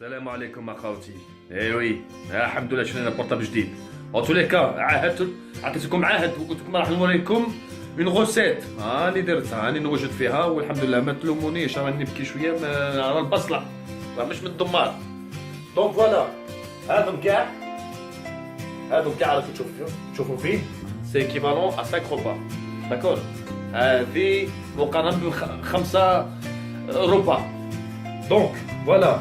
السلام عليكم اخوتي. وي الحمد لله شرينا بورطابل جديد. او تو لي كا عطيتكم عهد وقلت لكم راح نوريكم اون غوسيت راني درتها، راني نوجد فيها والحمد لله. ما تلومونيش راني نبكي شويه على البصله، مش من الدمار. دونك فوالا، هذم كاع راكم تشوفوا فيه سي ايكيفالون ا 5 روبا، داكور. هذه مقارنه ب5 روبا. دونك فوالا،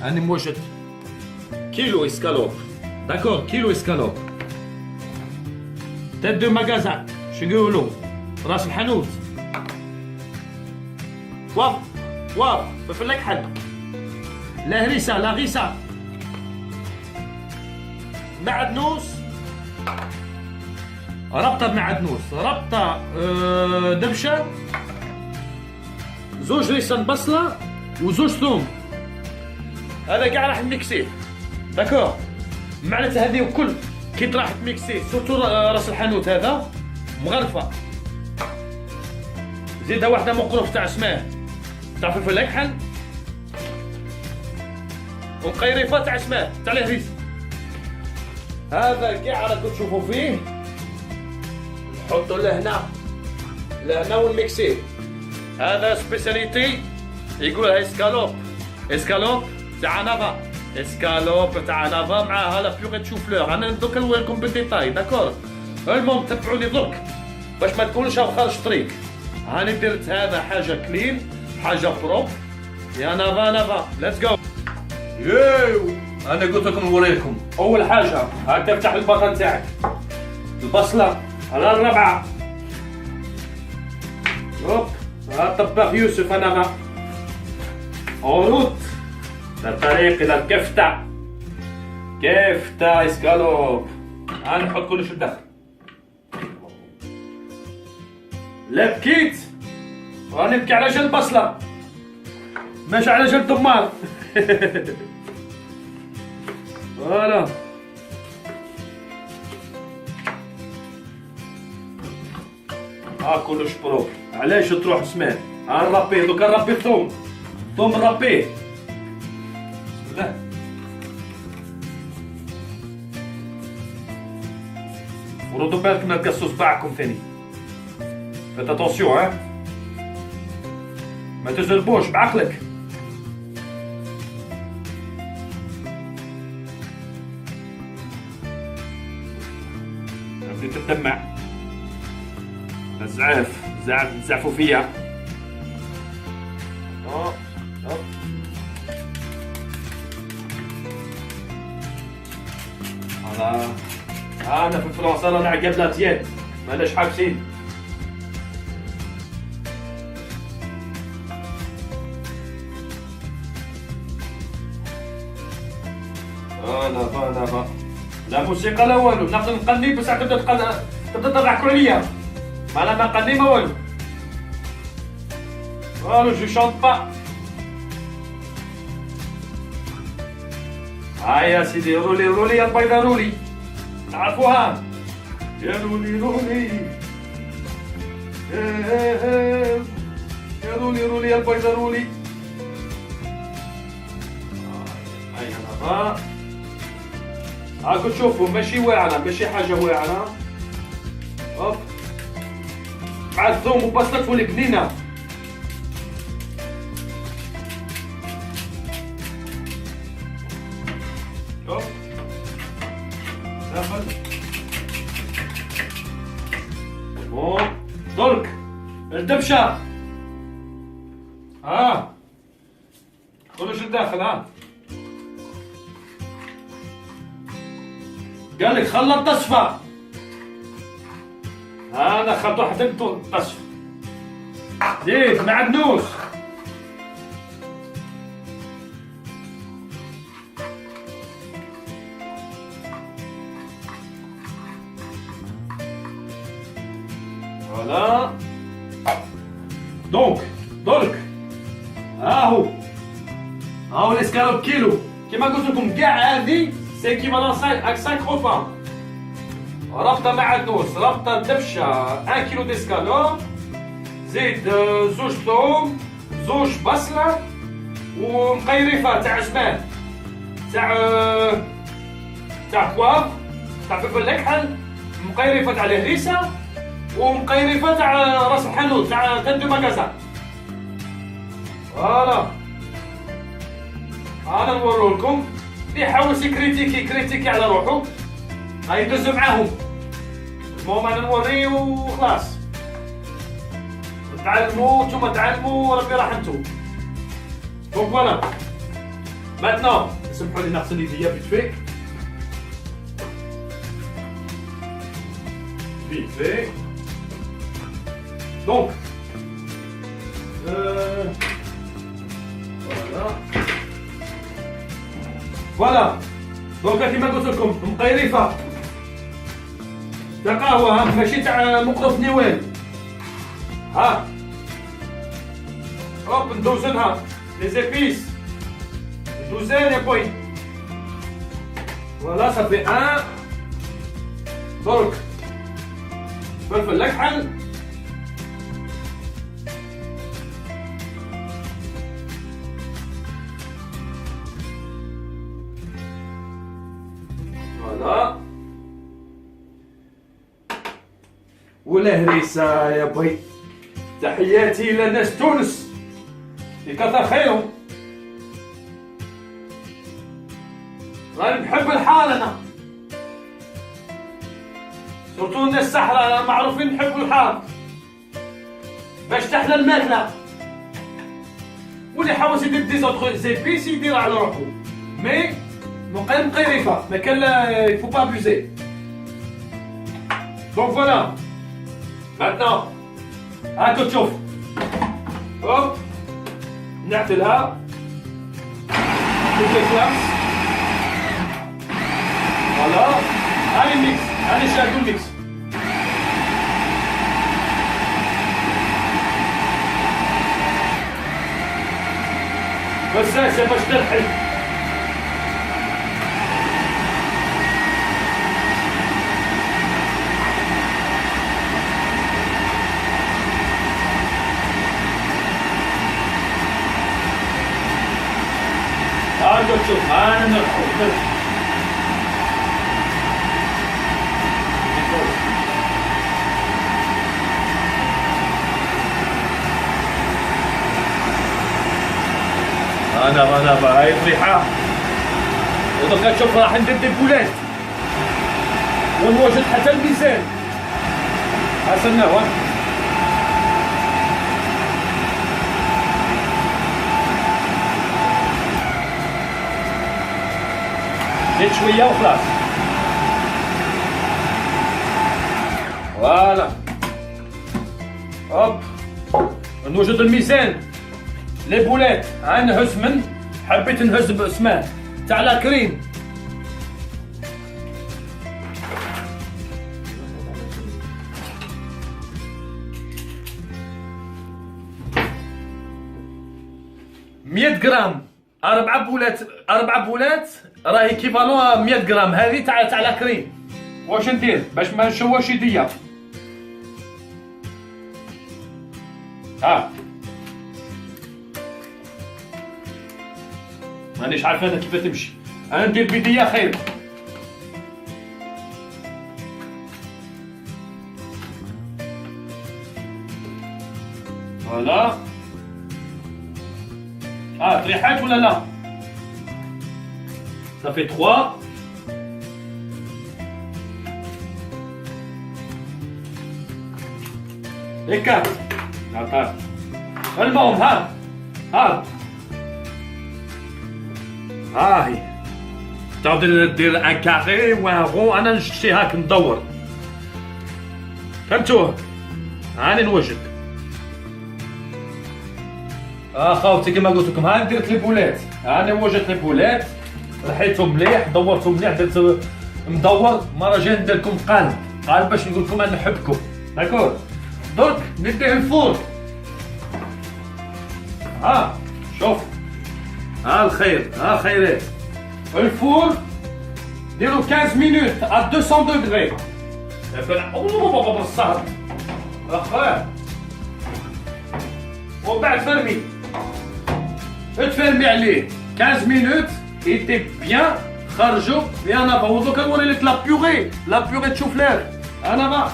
راني موجد كيلو اسكالوب، داكور، كيلو اسكالوب. تيت دو ماغازان، شو يقولوا راس الحانوت. واف فلفل اكحل، لا هريسه لا غيسه، معدنوس، ربطه بمعدنوس، ربطه دبشه، زوج ريسان بصله وزوج ثوم. هذا كاع راح نميكسيه، داكور. معناتها هذه وكل كي راح تميكسيه، سورتو راس الحانوت هذا مغرفه، زيدها واحده مقروف تاع سماه تاع فلفل اكحل، ومقيرفه تاع سماه تاع الهريسه. هذا كاع راكم تشوفوا فيه، نحطو لهنا ونميكسيه. هذا سبيسياليتي يقولها اسكالوب تاع نافا، اسكالوب تاع نافا معاها لا بيغي شو فلور. انا دوكا نوريكم بالديتاي، داكور. المهم تبعوني درك باش ما تكونش خارج طريق. هاني درت هذا حاجه كلين، حاجه بروب. يا نافا ليتس جو. انا قلت لكم نوريكم. اول حاجه هاك تفتح الباطه تاعك، البصله على الربعه. هوب، طباخ يوسف انا اونوت الطريق الى الكفته اسكالوب. نحط كلش الداخل. لا بكيت راني نبكي على جال البصله، ماشي على جال الدمار. فوالا، كلش بروب. علاش تروح بسمان؟ نربيه دوكا، نربي الثوم نربيه. بسم الله. وردوا بالك ما تقصوا صباعكم ثاني، فيت اتونسيون ما تجربوش بعقلك. بديت تدمع، زعفوا فيا. انا في فرنسا رانا عقب لاتيان، ماناش حابسين. نافا لا موسيقى لا والو، نقدر نقني بس تبدا تضحكوا عليا. انا ما نقني ما والو. جو شونط با. يا سيدي، رولي يا البيضة، رولي تعرفوها؟ يا رولي يا رولي يا البيضة، رولي. هاكو تشوفوا ماشي واعرة، ماشي حاجة واعرة. هوب، مع الثوم وبصلة تولي بنينة. هوب داخل. درك الدبشة، كلش الداخل. قالك خلط تصفى، انا خلط واحد تصفى. زيد معدنوس، فوالا. دونك درك هاهو الاسكالوب كيلو. كيما قلت لكم كاع هذه سي كيفالون 5 روبا. ربطه معدنوس، ربطه دبشه، 1 كيلو ديسكالوب، زيد زوج ثوم، زوج بصله، ومقيرفه تاع جبان. تاع بواف، تاع فلفل اكحل، مقيرفه تاع الهريسه، ومقيرفه تاع راس الحانوت تاع تندو ماكازان. فوالا انا نورو لكم. اللي يحاول كريتيكي على روحو غيدوزو معاهم. المهم انا نوري وخلاص. تعلموا نتوما، تعلموا ربي راحتو. دونك فوالا ماتنون سمحوا لي نغسل يديا فيت في دونك فوالا دونك كيما قلت لكم مقيرفه تاع قهوه، ماشي تاع مقرف نيوان. ها هوب ندوزنها لي زيبيس، دوزان يا بوي. فوالا صافي ان. درك فلفل الاكحل، فوالا والهريسه يا بوي. تحياتي الى ناس تونس يكثر خيرهم. راني نحب الحار انا، سورتو الناس الصحراء معروفين نحبوا الحار باش تحلى الماكله. واللي حاول يدير دي زوطخ زيبيس يدير على روحو، مي مقيرفه ما كان يفو با ابوزي. دونك فوالا ماتنون هاكو تشوف. هوب نعتلها كل كلاس. فوالا هاي الميكس، هاني شادو الميكس. بس هسه باش تلحق هاكو تشوف. انا نرحب انا هاي الريحه. ودركا تشوف راح ندير دي بولات ونوجد حتى الميزان. حسناه زيد شويه وخلاص. فوالا هوب نوجد الميزان. لي بولات غنهز من حبيت نهز باسمه تاع لا كريم. مية غرام، 4 بولات راهي كيفالون 100 غرام. هذه تاع لا كريم. واش ندير باش ما نشوهش يديا؟ مانيش عارف انا كيف تمشي. انا ندير بيديا خير. فوالا طريحات ولا لا؟ صافي 3 et 4. المهم ها هاي تعود دير ان كاري وان رون. انا نشتي هاك ندور. فهمتوه؟ هاني نوجد. خاوتي كما قلت لكم هاني درت لي بولات. هاني وجدت لي بولات، رحيتهم مليح، دورتهم مليح، درت مدور. مرة جاي ندير لكم قالب باش نقول لكم انا نحبكم. داكور؟ درك نديه الفور. شوف الخير خيرات. الفور ديرو 15 مينوت à 200 degrés. بالصهد اخويا. ومن بعد تفرمي عليه 15 مينوت ايتي بيان خرجوا بيان افا. ودوكا نوري لك لا بيغي تشوفلير. انا با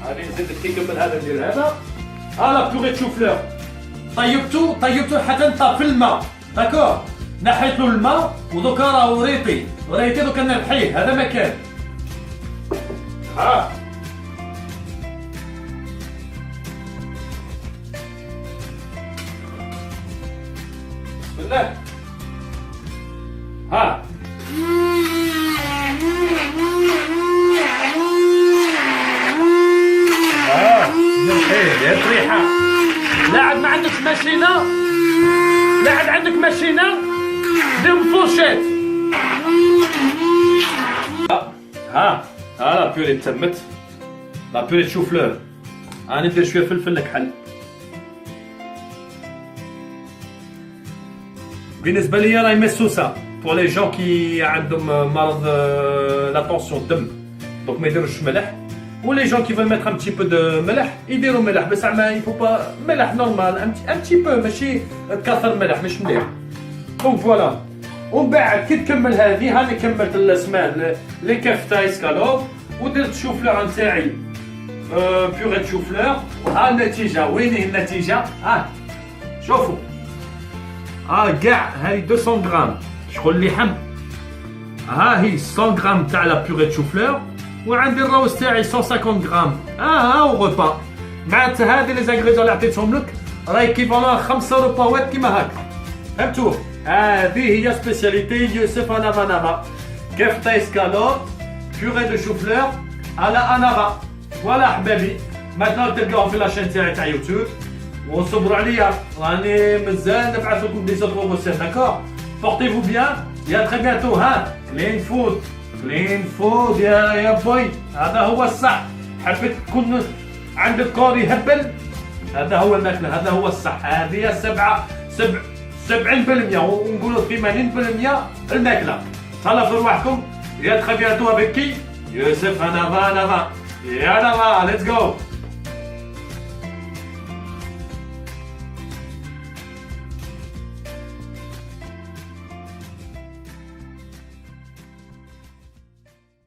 غادي نزيد كي يكمل هذا ندير هذا. لا بيغي تشوفلير طيبتو حتى انت في الماء داكور. نحيت له الماء ودوكا راهو ريتي دوكا نرحيه. هذا مكان بسم الله. يا ريحة. لا عاد ما عندك ماشينة دير فوشيت. لا بيوري تمت. لا بيوري تشوفلور. أنا ندير شوية فلفل الكحل. بالنسبة ليا راهي مسوسة بور لي جون كي عندهم مرض لا طونسيون الدم، دونك ما يديروش ملح. ولي جون كي فول ميتر ان تي بو دو ملح يديروا ملح، بس زعما يفو با ملح نورمال ان تي بو، ماشي تكثر ملح مش مليح. دونك فوالا. ومن بعد كي تكمل هذه هاني كملت السمان لي كفتا اسكالوب ودرت شوفلور نتاعي بيغي شوفلور. ها النتيجة. وين هي النتيجة؟ شوفوا كاع هاي 200 غرام شغل لحم. ها هي 100 غرام تاع لا بيغي شوفلور، وعندي الروز تاعي 150 غرام. هاو غوبا. معناتها هذه لي زانغريديون اللي عطيتهم لك راهي كيفالون 5 رباوات كيما هكا. فهمتوا؟ هذه هي سبيسياليتي يوسف انافا. كفته اسكالوب بيغي دو شوفلور على انافا. فوالا حبابي، ماتنا تلقاوهم في لاشين تاعي تاع يوتيوب. وصبروا عليا راني مازال نبعث لكم دي زوطر روسيت داكور. بورتيفو بيان. يا تري بيانتو. كلين فود يا بوي. هذا هو الصح. حبيت تكون عندك كور يهبل، هذا هو الماكله، هذا هو الصح. هذه 70% ونقولوا 80% الماكله. تهلاو في رواحكم. يا تري بيانتو افيك كي يوسف انافا. يا نافا ليتس جو.